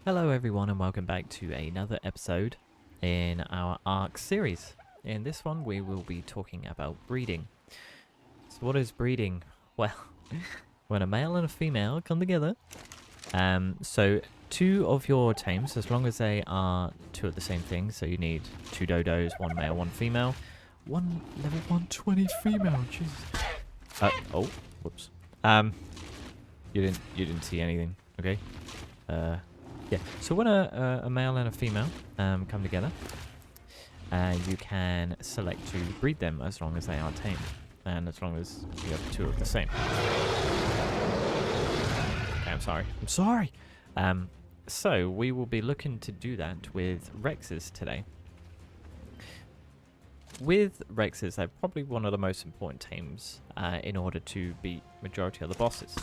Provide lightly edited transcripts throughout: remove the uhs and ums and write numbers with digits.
Hello everyone and welcome back to another episode in our ARC series. In this one we will be talking about breeding. So what is breeding? Well, when a male and a female come together, so two of your tames, as long as they are two of the same thing, so you need two dodos, one male, one female, one level 120 female, Jesus. Oh, whoops. You didn't see anything, okay? Yeah, so when a male and a female come together, you can select to breed them as long as they are tamed, and as long as you have two of the same. Okay, I'm sorry. So we will be looking to do that with Rexes today. With Rexes, they're probably one of the most important tames in order to beat majority of the bosses.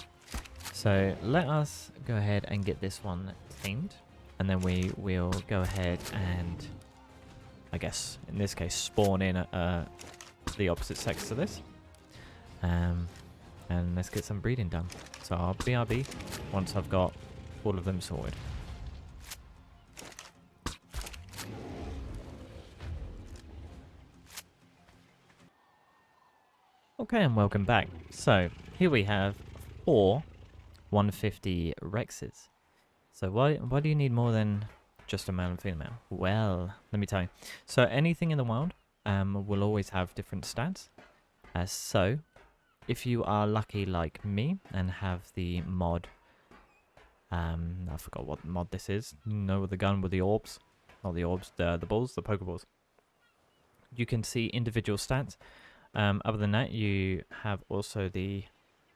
So let us go ahead and get this one tamed, and then we will go ahead and, I guess in this case, spawn in the opposite sex to this, and let's get some breeding done. So I'll BRB once I've got all of them sorted. Okay, and welcome back. So here we have 4 150 Rexes. So why do you need more than just a male and female? Well, let me tell you. So anything in the wild will always have different stats. So if you are lucky like me and have the mod, I forgot what mod this is. You know, with the gun with the orbs, not the orbs, the balls, the pokeballs. You can see individual stats. Other than that, you have also the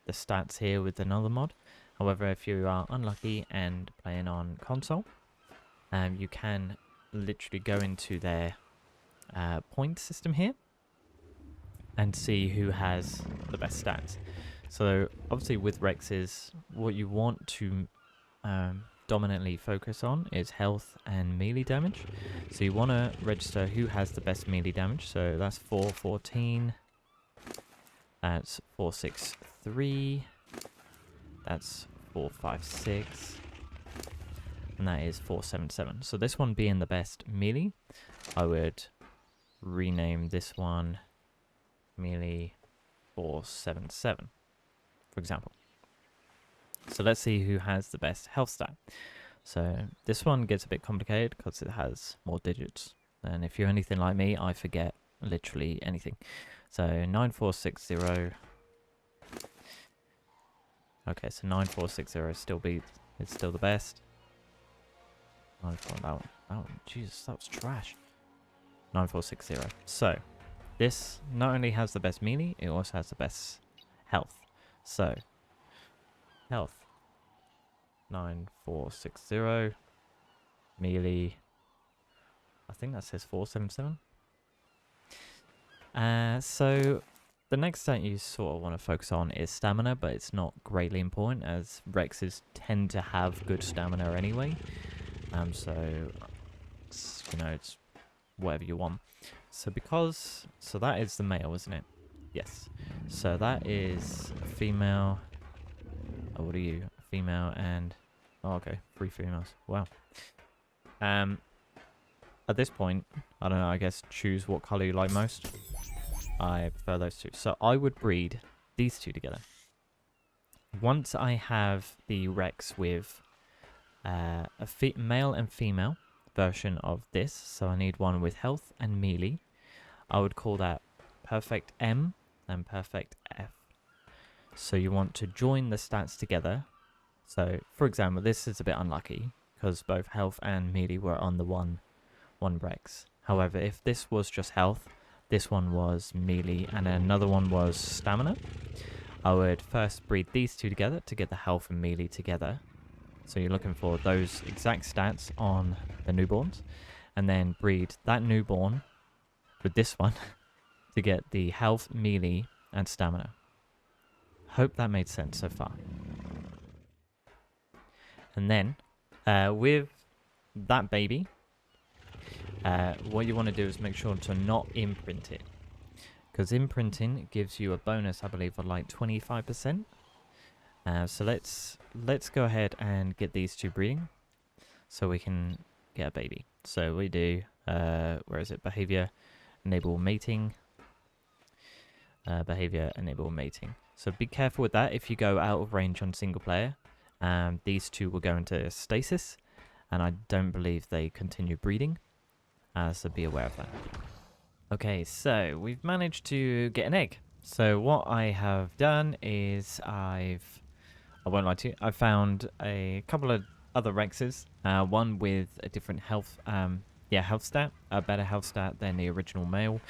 stats here with another mod. However, if you are unlucky and playing on console, you can literally go into their point system here and see who has the best stats. So obviously with Rexes, what you want to dominantly focus on is health and melee damage. So you want to register who has the best melee damage. So that's 414. That's 463. That's 456. And that is 477. So this one being the best melee, I would rename this one melee 477, for example. So let's see who has the best health stat. So this one gets a bit complicated because it has more digits. And if you're anything like me, I forget literally anything. So 9460. Okay, so 9460 it's still the best. 94, that one, Jesus, that was trash. 9460. So this not only has the best melee, it also has the best health. So health 9460, melee, I think that says 477. So the next stat you sort of want to focus on is stamina, but it's not greatly important as Rexes tend to have good stamina anyway. So it's, it's whatever you want. So that is the male, isn't it? Yes. So that is a female. Oh, what are you? A female and okay, 3 females. Wow. At this point, I don't know, I guess choose what color you like most. I prefer those two. So I would breed these two together. Once I have the Rex with a male and female version of this, so I need one with health and melee, I would call that perfect M and perfect F. So you want to join the stats together. So for example, this is a bit unlucky because both health and melee were on the one Rex. However, if this was just health, this one was melee, and another one was stamina, I would first breed these two together to get the health and melee together. So you're looking for those exact stats on the newborns, and then breed that newborn with this one to get the health, melee, and stamina. Hope that made sense so far. And then with that baby, what you want to do is make sure to not imprint it, because imprinting gives you a bonus, I believe, of like 25%. So let's go ahead and get these two breeding. so we can get a baby. So we do, where is it? Behavior, enable mating. Behavior, enable mating. So be careful with that. If you go out of range on single player, these two will go into stasis, and I don't believe they continue breeding, so be aware of that. Okay, so we've managed to get an egg. So what I have done is I won't lie to you, I found a couple of other Rexes, one with a different health, health stat, a better health stat than the original male,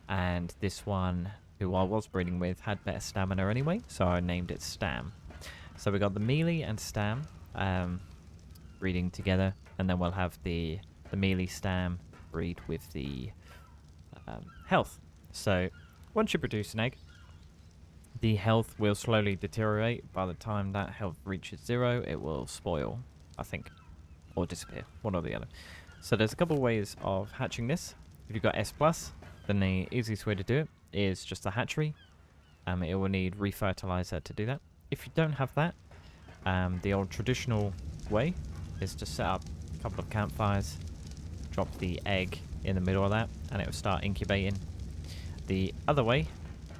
and this one, who I was breeding with, had better stamina anyway, so I named it Stam. So we got the melee and Stam breeding together, and then we'll have the melee Stam breed with the health. So once you produce an egg, the health will slowly deteriorate. By the time that health reaches 0, it will spoil, I think, or disappear, one or the other. So there's a couple of ways of hatching this. If you've got S+, then the easiest way to do it is just a hatchery. It will need refertilizer to do that. If you don't have that, the old traditional way is to set up a couple of campfires, drop the egg in the middle of that, and it will start incubating. The other way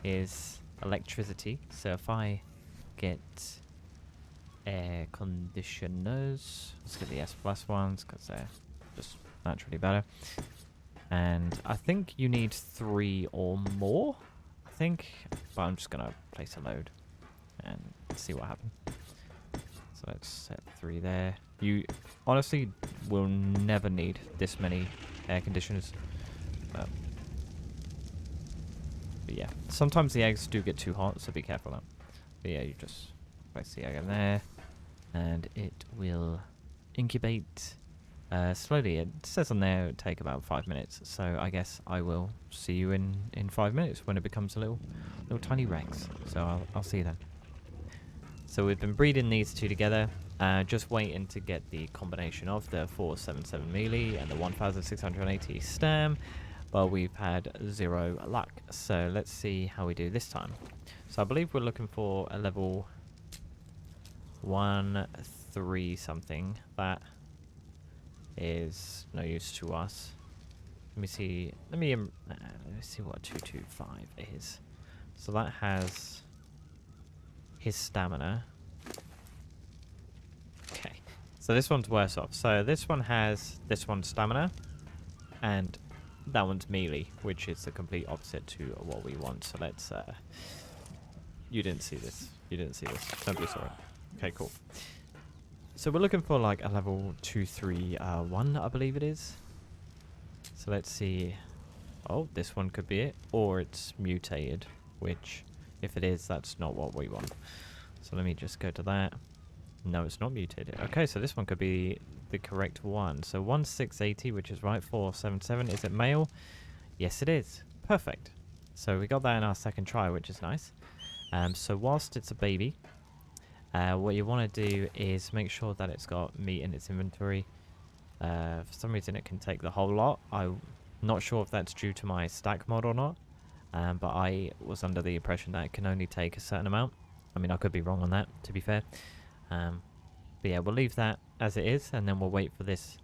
is electricity. So if I get air conditioners, let's get the S+ ones because they're just naturally better. And I think you need 3 or more, I think, but I'm just gonna place a load and see what happens. So let's set 3 there. You honestly will never need this many air conditioners. But yeah, sometimes the eggs do get too hot, so be careful of that. But yeah, you just place the egg in there, and it will incubate slowly. It says on there it would take about 5 minutes, so I guess I will see you in 5 minutes when it becomes a little tiny Rex. So I'll see you then. So we've been breeding these two together, just waiting to get the combination of the 477 melee and the 1680 stam, but we've had 0 luck. So let's see how we do this time. So I believe we're looking for a level 1-3 something. That is no use to us. Let me see. Let me see what 225 is. So that has his stamina. Okay, so this one's worse off. So this one has this one's stamina, and that one's melee, which is the complete opposite to what we want. So let's. You didn't see this. You didn't see this. Nobody saw it. Okay, cool. So we're looking for like a level 2-3-1, I believe it is. So let's see. Oh, this one could be it, or it's mutated, which, if it is, that's not what we want. So let me just go to that. No, it's not mutated. Okay, so this one could be the correct one. So 1680, which is right, 477. Is it male? Yes, it is. Perfect. So we got that in our second try, which is nice. So whilst it's a baby, what you want to do is make sure that it's got meat in its inventory. For some reason, it can take the whole lot. I'm not sure if that's due to my stack mod or not. But I was under the impression that it can only take a certain amount. I mean, I could be wrong on that, to be fair. But yeah, we'll leave that as it is, and then we'll wait for this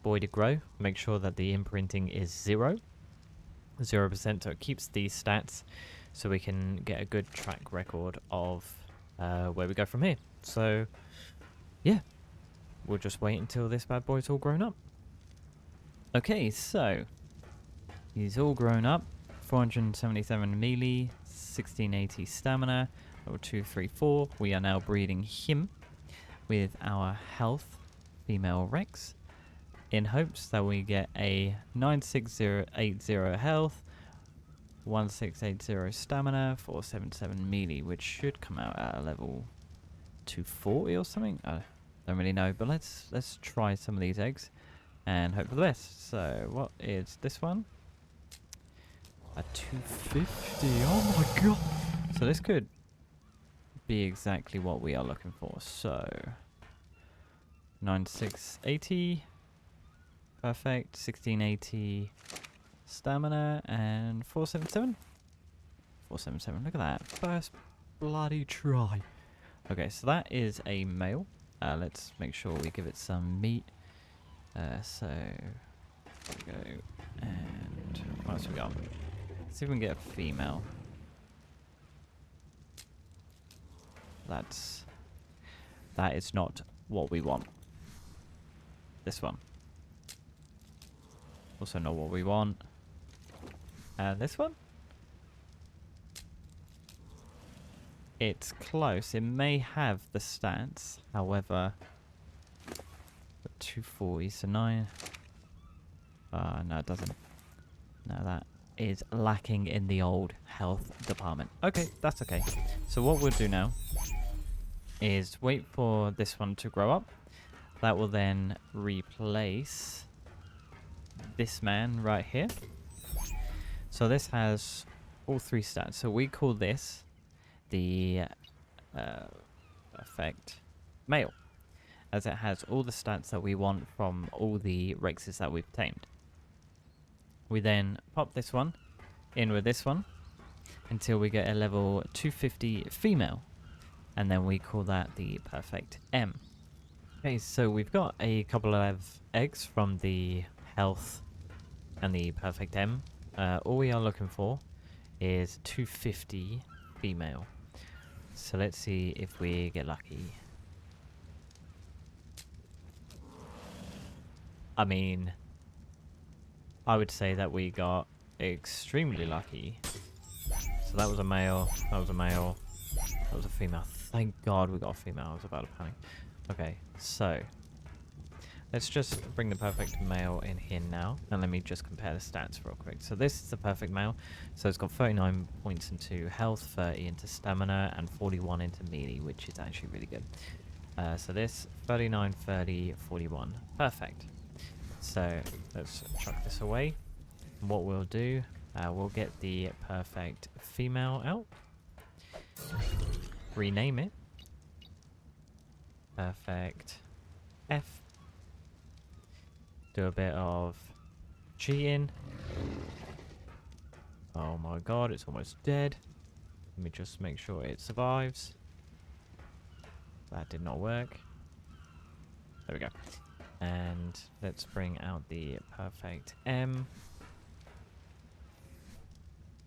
boy to grow. Make sure that the imprinting is 0%, so it keeps these stats, so we can get a good track record of where we go from here. So, yeah, we'll just wait until this bad boy's all grown up. Okay, so he's all grown up. 477 melee, 1680 stamina, level 234. We are now breeding him with our health female Rex in hopes that we get a 96080 health, 1680 stamina, 477 melee, which should come out at a level 240 or something. I don't really know, but let's try some of these eggs and hope for the best. So what is this one? A 250. Oh my god. So this could be exactly what we are looking for. So 9680. Perfect. 1680 stamina and 477. 477. Look at that. First bloody try. Okay, so that is a male. Let's make sure we give it some meat. So there we go. And what else we got? Let's see if we can get a female. That is not what we want. This one. Also not what we want. And this one? It's close. It may have the stats. However, 240, so 9. No, it doesn't. No, that is lacking in the old health department. Okay, that's okay. So what we'll do now is wait for this one to grow up. That will then replace this man right here. So this has all 3 stats. So we call this the effect male, as it has all the stats that we want from all the Rexes that we've tamed. We then pop this one in with this one until we get a level 250 female, and then we call that the perfect M. Okay, so we've got a couple of eggs from the health and the perfect M. All we are looking for is 250 female. So let's see if we get lucky. I mean, I would say that we got extremely lucky. So that was a male, that was a male, that was a female. Thank God we got a female. I was about to panic. Okay, so let's just bring the perfect male in here now, and let me just compare the stats real quick. So this is the perfect male. So it's got 39 points into health, 30 into stamina, and 41 into melee, which is actually really good. So this 39, 30, 41. Perfect. So let's chuck this away. And what we'll do, we'll get the perfect female out. Rename it. Perfect F. Do a bit of cheating. Oh my god, it's almost dead. Let me just make sure it survives. That did not work. There we go. And let's bring out the perfect M.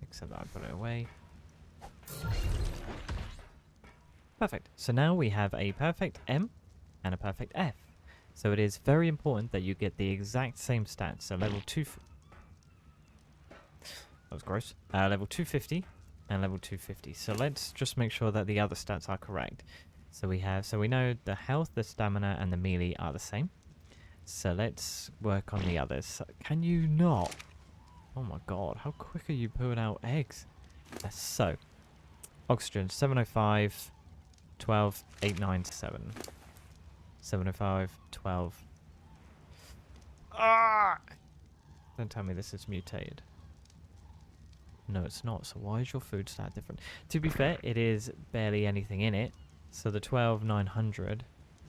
Except that I put it away. Perfect. So now we have a perfect M and a perfect F. So it is very important that you get the exact same stats. So level 2... That was gross. Level 250 and level 250. So let's just make sure that the other stats are correct. So we know the health, the stamina, and the melee are the same. So let's work on the others. So can you not? Oh my god, how quick are you putting out eggs? So, oxygen, 705, 12, 8, 9, 7. 705, 12. Ah! Don't tell me this is mutated. No, it's not. So why is your food stat different? To be fair, it is barely anything in it. So the 12,900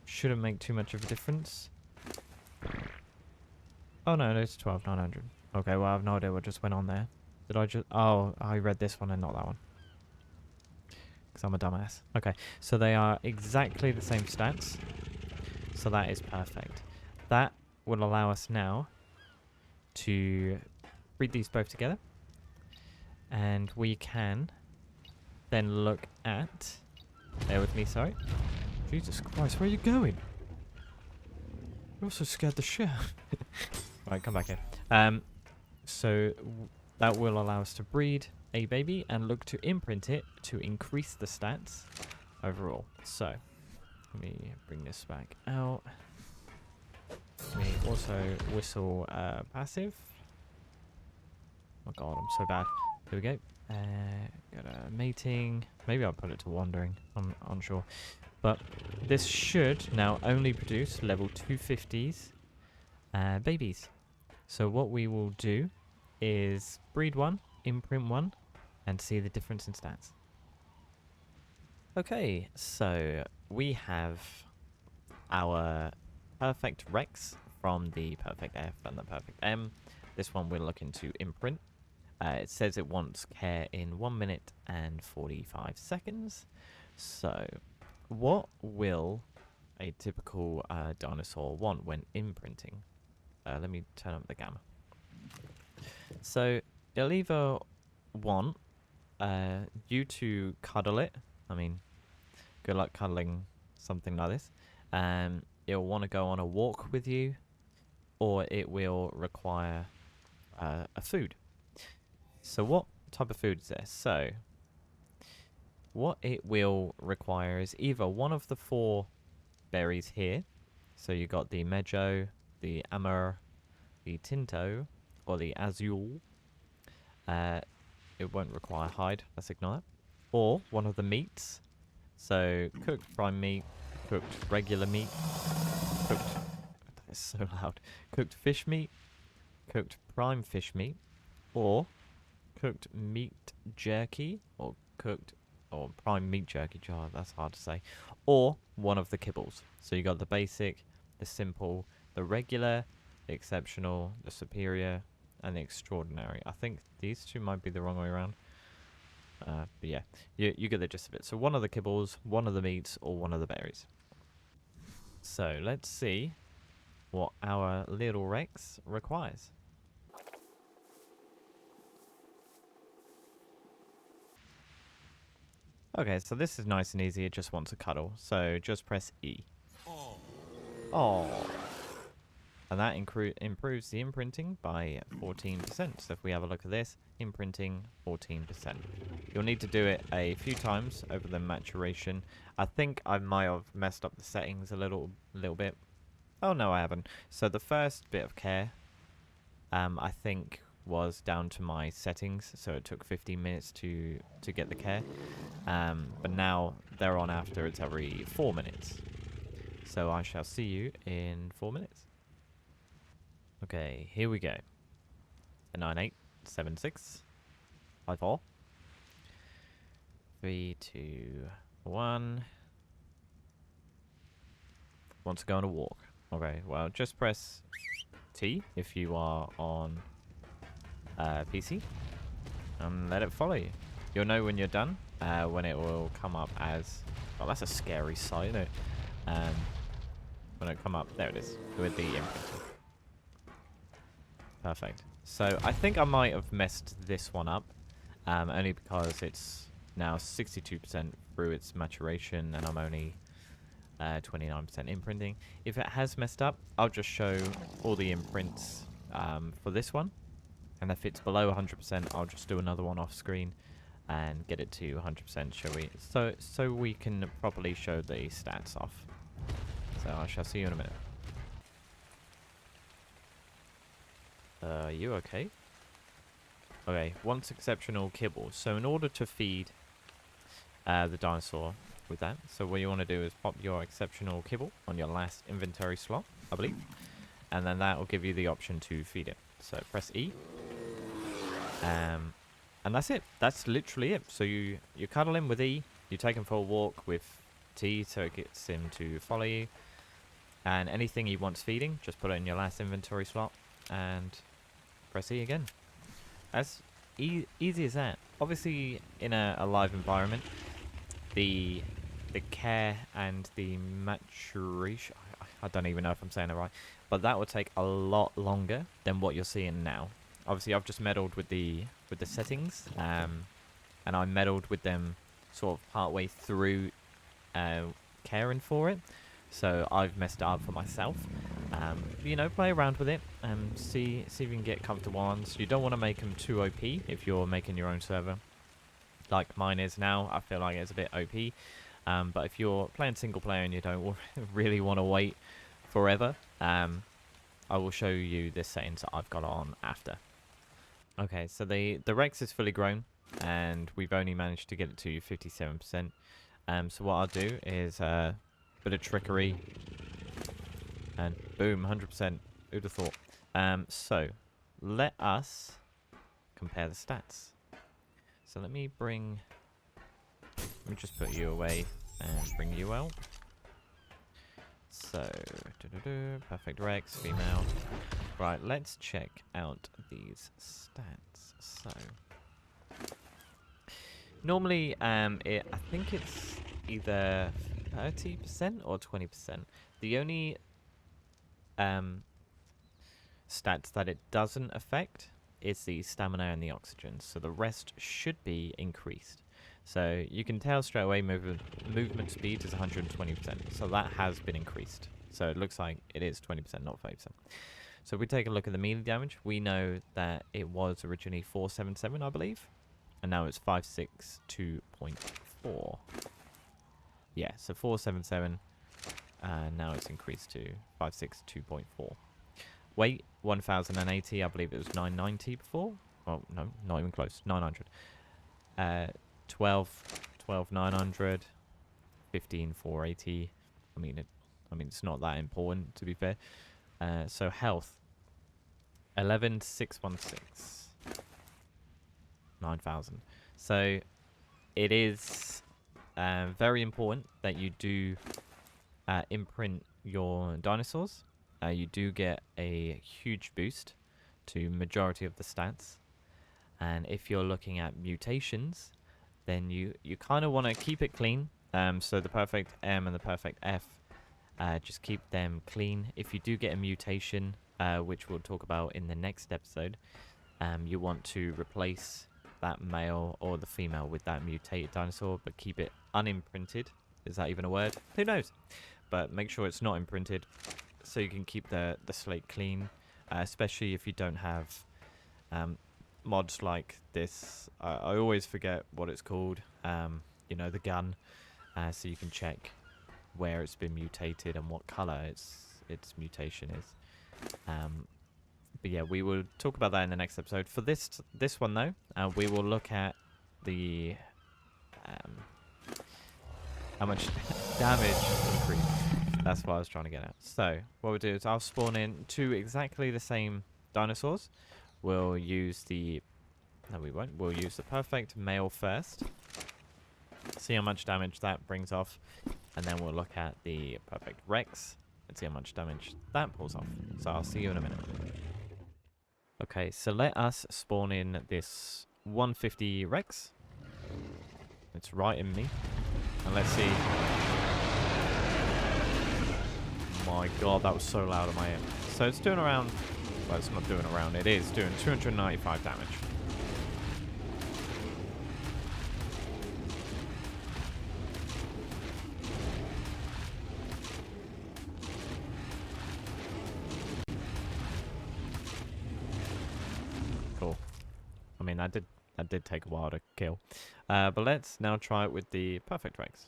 shouldn't make too much of a difference. Oh no, it's 12,900. Okay, well I have no idea what just went on there. Did I just... Oh, I read this one and not that one. Because I'm a dumbass. Okay, so they are exactly the same stats. So that is perfect. That will allow us now to breed these both together. And we can then look at... Bear with me, sorry. Jesus Christ, where are you going? You also scared the shit. Right, come back here. So that will allow us to breed a baby and look to imprint it to increase the stats overall. So let me bring this back out. Let me also whistle passive. Oh god, I'm so bad. Here we go. Got a mating. Maybe I'll put it to wandering. I'm unsure. But this should now only produce level 250s babies. So what we will do is breed one, imprint one, and see the difference in stats. Okay, so we have our perfect Rex from the perfect F and the perfect M. This one we're looking to imprint. It says it wants care in 1 minute and 45 seconds. So what will a typical dinosaur want when imprinting? Let me turn up the gamma. So it'll either want you to cuddle it. I mean, good luck cuddling something like this. It'll want to go on a walk with you, or it will require a food. So what type of food is there? So what it will require is either one of the 4 berries here. So you got the Mejo, the Amur, the Tinto, or the Azul. It won't require hide. Let's ignore that. Or one of the meats. So cooked prime meat, cooked regular meat, cooked... That is so loud. Cooked fish meat, cooked prime fish meat, or cooked meat jerky, or cooked... or prime meat jerky jar, that's hard to say. Or one of the kibbles. So you got the basic, the simple, the regular, the exceptional, the superior, and the extraordinary. I think these 2 might be the wrong way around. But yeah, you get the gist of it. So one of the kibbles, one of the meats, or one of the berries. So let's see what our little Rex requires. Okay, so this is nice and easy. It just wants a cuddle. So just press E. Oh. And that improves the imprinting by 14%. So if we have a look at this, imprinting 14%. You'll need to do it a few times over the maturation. I think I might have messed up the settings a little bit. Oh no, I haven't. So the first bit of care, I think was down to my settings, so it took 15 minutes to get the care. But now they're on after it's every 4 minutes. So I shall see you in 4 minutes. Okay, here we go. A 9876 54 3 2 1. Want to go on a walk. Okay, well, just press T if you are on PC and let it follow you. You'll know when you're done, when it will come up as... Oh, that's a scary sight, isn't it? When it come up, there it is, with the imprinted. Perfect. So I think I might have messed this one up, only because it's now 62% through its maturation and I'm only 29% imprinting. If it has messed up, I'll just show all the imprints for this one, and if it's below 100%, I'll just do another one off screen and get it to 100%, shall we? So we can properly show the stats off. So I shall see you in a minute. Are you okay? Okay, once exceptional kibble. So in order to feed the dinosaur with that, so what you want to do is pop your exceptional kibble on your last inventory slot, I believe, and then that will give you the option to feed it. So press E, and that's it. That's literally it. So you cuddle him with E, you take him for a walk with T, so it gets him to follow you, and anything he wants feeding, just put it in your last inventory slot, and press E again. As easy as that. Obviously, in a live environment, the care and the maturation, I don't even know if I'm saying it right, but that will take a lot longer than what you're seeing now. Obviously, I've just meddled with the settings, and I meddled with them sort of partway through caring for it. So I've messed it up for myself. You know, play around with it and see if you can get comfortable ones. You don't want to make them too OP if you're making your own server, like mine is now. I feel like it's a bit OP. But if you're playing single player and you don't really want to wait forever, I will show you the settings that I've got on after. Okay, so the Rex is fully grown, and we've only managed to get it to 57%. So what I'll do is bit of trickery, and boom, 100%. Who'd have thought? So let us compare the stats. So let me just put you away and bring you out. So perfect Rex, female. Right, let's check out these stats. So normally, I think it's either 30% or 20%. The only stats that it doesn't affect is the stamina and the oxygen. So the rest should be increased. So you can tell straight away movement speed is 120%. So that has been increased. So it looks like it is 20%, not 5%. So if we take a look at the melee damage, we know that it was originally 477, I believe. And now it's 562.4. Yeah, so 477. And now it's increased to 562.4. Weight, 1080. I believe it was 990 before. Well, no, not even close. 900. 12 900. 15 480. I mean, it's not that important, to be fair. So health, 11 616. 9,000. So it is very important that you do imprint your dinosaurs. You do get a huge boost to majority of the stats. And if you're looking at mutations, then you kind of want to keep it clean. So the perfect M and the perfect F, just keep them clean. If you do get a mutation, which we'll talk about in the next episode, you want to replace that male or the female with that mutated dinosaur, but keep it unimprinted. Is that even a word? Who knows? But make sure it's not imprinted, so you can keep the slate clean, especially if you don't have mods like this. I always forget what it's called. You know, the gun, so you can check where it's been mutated and what color its mutation is. But yeah, we will talk about that in the next episode. For this one though, we will look at the how much damage increase. That's what I was trying to get at. So what we'll do is I'll spawn in two exactly the same dinosaurs. We'll use the... No, we won't. We'll use the perfect male first. See how much damage that brings off. And then we'll look at the perfect Rex and see how much damage that pulls off. So I'll see you in a minute. Okay, so let us spawn in this 150 Rex. It's right in me. And let's see. My god, that was so loud on my ear. So it's doing around... Well, it's not doing around. It is doing 295 damage. Cool. I mean, that did take a while to kill. But let's now try it with the perfect Rex.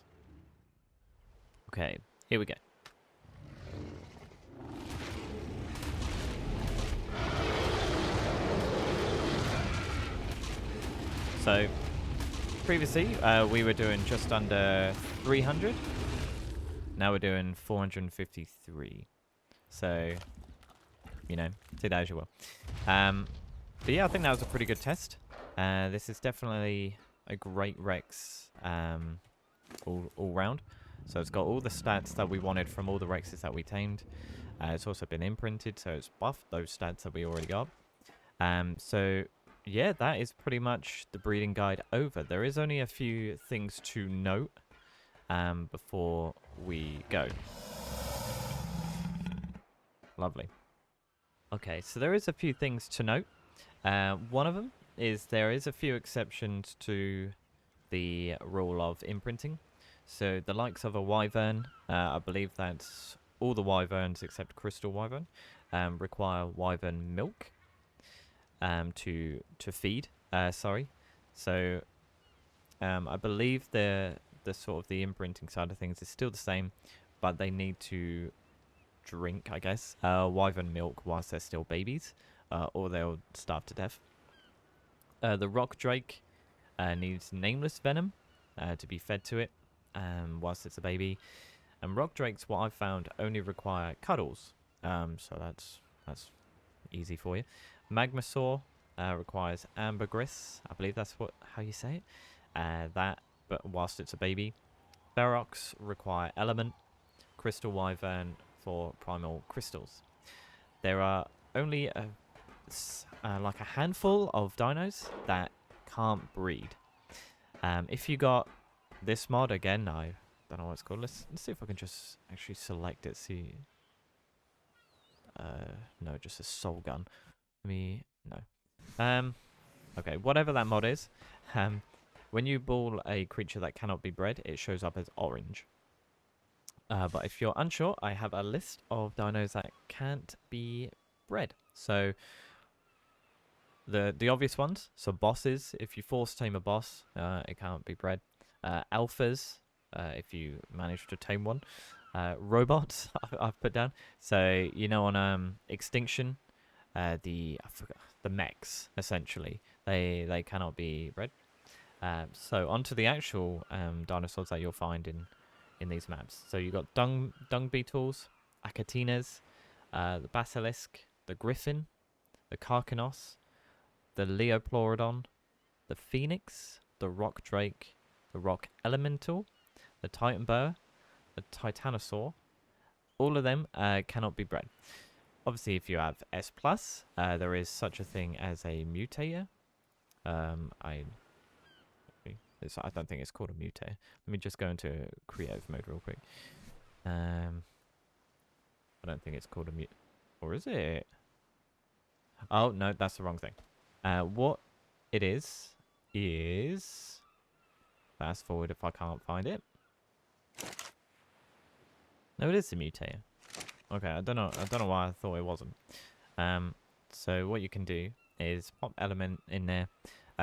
Okay, here we go. So, previously, we were doing just under 300. Now we're doing 453. So, you know, take that as you will. But yeah, I think that was a pretty good test. This is definitely a great Rex all round. So it's got all the stats that we wanted from all the Rexes that we tamed. It's also been imprinted, so it's buffed those stats that we already got. So yeah, that is pretty much the breeding guide over. There is only a few things to note before we go. Lovely. Okay, so there is a few things to note. One of them is there is a few exceptions to the rule of imprinting. So the likes of a wyvern, I believe that's all the wyverns except crystal wyvern, require wyvern milk to feed. Sorry. So I believe the sort of the imprinting side of things is still the same, but they need to drink, I guess, wyvern milk whilst they're still babies, or they'll starve to death. The rock drake needs nameless venom to be fed to it whilst it's a baby. And rock drakes, what I've found, only require cuddles. So that's easy for you. Magmasaur requires ambergris. I believe that's how you say it. But whilst it's a baby. Ferox require element. Crystal wyvern for primal crystals. There are only like a handful of dinos that can't breed. If you got this mod, again, I don't know what it's called. Let's see if I can just actually select it. See. No, just a soul gun. No. Okay, whatever that mod is, when you ball a creature that cannot be bred, it shows up as orange. But if you're unsure, I have a list of dinos that can't be bred. So the obvious ones, so bosses, if you force tame a boss, it can't be bred. Alphas, if you manage to tame one. Robots, I've put down. So, you know, on Extinction, I forgot, the mechs, essentially, they cannot be bred. So onto the actual dinosaurs that you'll find in these maps. So you've got dung beetles, achatinas, the basilisk, the griffin, the Karkinos, the liopleurodon, the phoenix, the rock drake, the rock elemental, the titanoboa, the titanosaur. All of them cannot be bred. Obviously, if you have S+, there is such a thing as a mutator. I don't think it's called a mutator. Let me just go into creative mode real quick. I don't think it's called a mut... Or is it? Oh, no, that's the wrong thing. What it is... Fast forward if I can't find it. No, it is the mutator. Okay, I don't know why I thought it wasn't. So what you can do is pop element in there.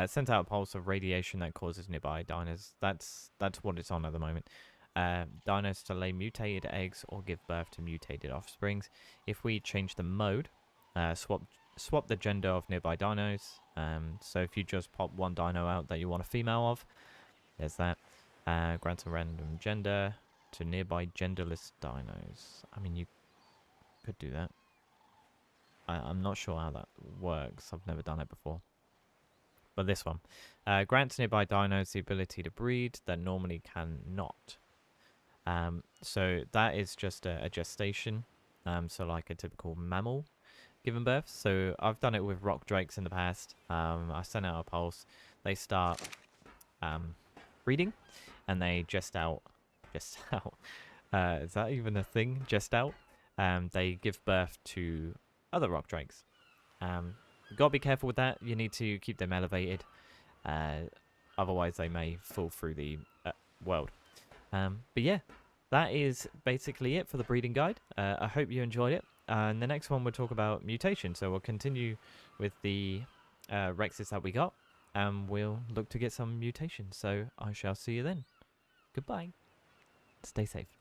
Sent out a pulse of radiation that causes nearby dinos. That's what it's on at the moment. Dinos to lay mutated eggs or give birth to mutated offsprings. If we change the mode, swap the gender of nearby dinos. So if you just pop one dino out that you want a female of, there's that. Grant a random gender to nearby genderless dinos. I mean, you could do that. I'm not sure how that works. I've never done it before. But this one. Grants nearby dinos the ability to breed that normally cannot. So that is just a gestation. So like a typical mammal giving birth. So I've done it with rock drakes in the past. I sent out a pulse. They start breeding. And they gest out. Is that even a thing? Gest out. They give birth to other rock drakes. You've got to be careful with that. You need to keep them elevated. Otherwise, they may fall through the world. But yeah, that is basically it for the breeding guide. I hope you enjoyed it. And the next one we'll talk about mutation. So we'll continue with the Rexes that we got. And we'll look to get some mutations. So I shall see you then. Goodbye. Stay safe.